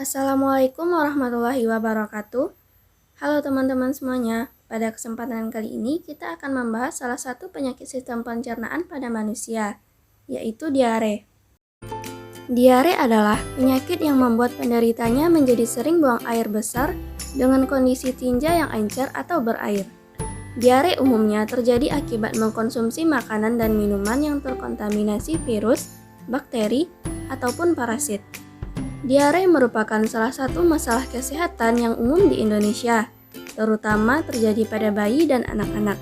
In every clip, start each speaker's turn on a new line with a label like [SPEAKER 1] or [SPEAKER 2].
[SPEAKER 1] Assalamualaikum warahmatullahi wabarakatuh. Halo teman-teman semuanya, pada kesempatan kali ini kita akan membahas salah satu penyakit sistem pencernaan pada manusia, yaitu diare. Diare adalah penyakit yang membuat penderitanya menjadi sering buang air besar dengan kondisi tinja yang encer atau berair. Diare umumnya terjadi akibat mengkonsumsi makanan dan minuman yang terkontaminasi virus, bakteri, ataupun parasit. Diare merupakan salah satu masalah kesehatan yang umum di Indonesia, terutama terjadi pada bayi dan anak-anak.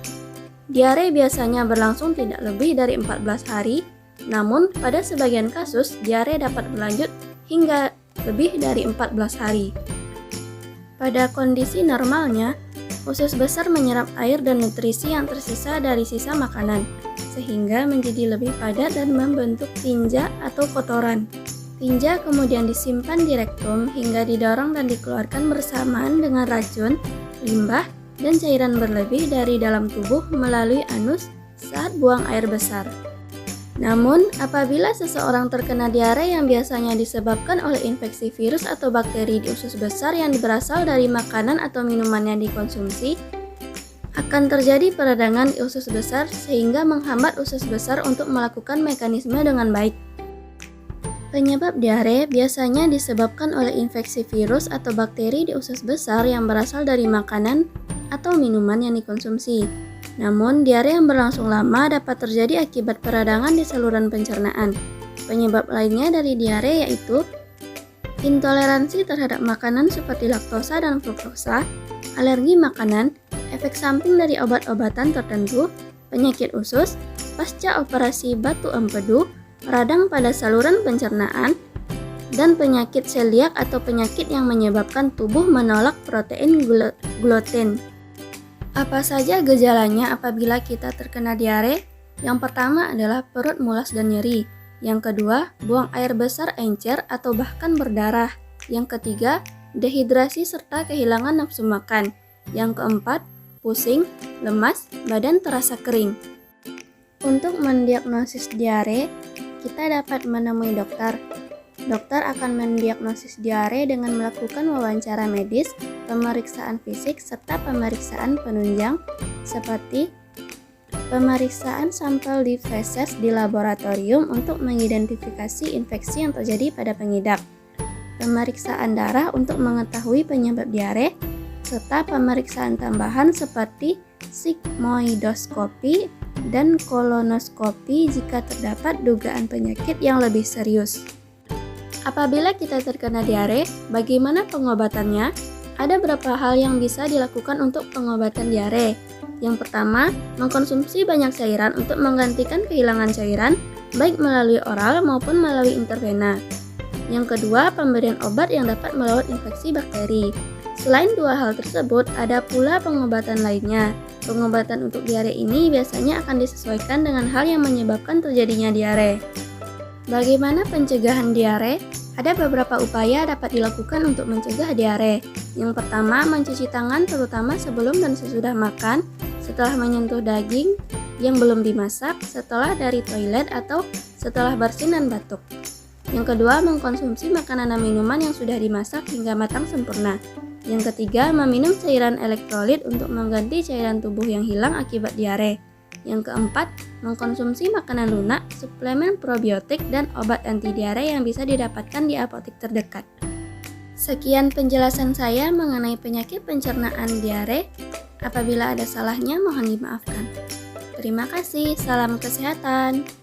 [SPEAKER 1] Diare biasanya berlangsung tidak lebih dari 14 hari, namun pada sebagian kasus diare dapat berlanjut hingga lebih dari 14 hari. Pada kondisi normalnya, usus besar menyerap air dan nutrisi yang tersisa dari sisa makanan, sehingga menjadi lebih padat dan membentuk tinja atau kotoran. Tinja kemudian disimpan di rektum hingga didorong dan dikeluarkan bersamaan dengan racun, limbah, dan cairan berlebih dari dalam tubuh melalui anus saat buang air besar. Namun, apabila seseorang terkena diare yang biasanya disebabkan oleh infeksi virus atau bakteri di usus besar yang berasal dari makanan atau minuman yang dikonsumsi, akan terjadi peradangan di usus besar sehingga menghambat usus besar untuk melakukan mekanisme dengan baik. Penyebab diare biasanya disebabkan oleh infeksi virus atau bakteri di usus besar yang berasal dari makanan atau minuman yang dikonsumsi. Namun, diare yang berlangsung lama dapat terjadi akibat peradangan di saluran pencernaan. Penyebab lainnya dari diare yaitu intoleransi terhadap makanan seperti laktosa dan fruktosa, alergi makanan, efek samping dari obat-obatan tertentu, penyakit usus, pasca operasi batu empedu, radang pada saluran pencernaan, dan penyakit celiak atau penyakit yang menyebabkan tubuh menolak protein gluten. Apa saja gejalanya apabila kita terkena diare? Yang pertama adalah perut mulas dan nyeri. Yang kedua, buang air besar encer atau bahkan berdarah. Yang ketiga, dehidrasi serta kehilangan nafsu makan. Yang keempat, pusing, lemas, badan terasa kering. Untuk mendiagnosis diare, kita dapat menemui dokter. Dokter akan mendiagnosis diare dengan melakukan wawancara medis, pemeriksaan fisik, serta pemeriksaan penunjang seperti pemeriksaan sampel di feses di laboratorium untuk mengidentifikasi infeksi yang terjadi pada pengidap, pemeriksaan darah untuk mengetahui penyebab diare, serta pemeriksaan tambahan seperti sigmoidoskopi dan kolonoskopi jika terdapat dugaan penyakit yang lebih serius. Apabila kita terkena diare, bagaimana pengobatannya? Ada beberapa hal yang bisa dilakukan untuk pengobatan diare. Yang pertama, mengkonsumsi banyak cairan untuk menggantikan kehilangan cairan, baik melalui oral maupun melalui intravena. Yang kedua, pemberian obat yang dapat melawan infeksi bakteri. Selain dua hal tersebut, ada pula pengobatan lainnya. Pengobatan untuk diare ini biasanya akan disesuaikan dengan hal yang menyebabkan terjadinya diare. Bagaimana pencegahan diare? Ada beberapa upaya dapat dilakukan untuk mencegah diare. Yang pertama, mencuci tangan terutama sebelum dan sesudah makan, setelah menyentuh daging yang belum dimasak, setelah dari toilet atau setelah bersin dan batuk. Yang kedua, mengkonsumsi makanan dan minuman yang sudah dimasak hingga matang sempurna. Yang ketiga, meminum cairan elektrolit untuk mengganti cairan tubuh yang hilang akibat diare. Yang keempat, mengkonsumsi makanan lunak, suplemen probiotik, dan obat anti diare yang bisa didapatkan di apotek terdekat. Sekian penjelasan saya mengenai penyakit pencernaan diare. Apabila ada salahnya, mohon dimaafkan. Terima kasih, salam kesehatan.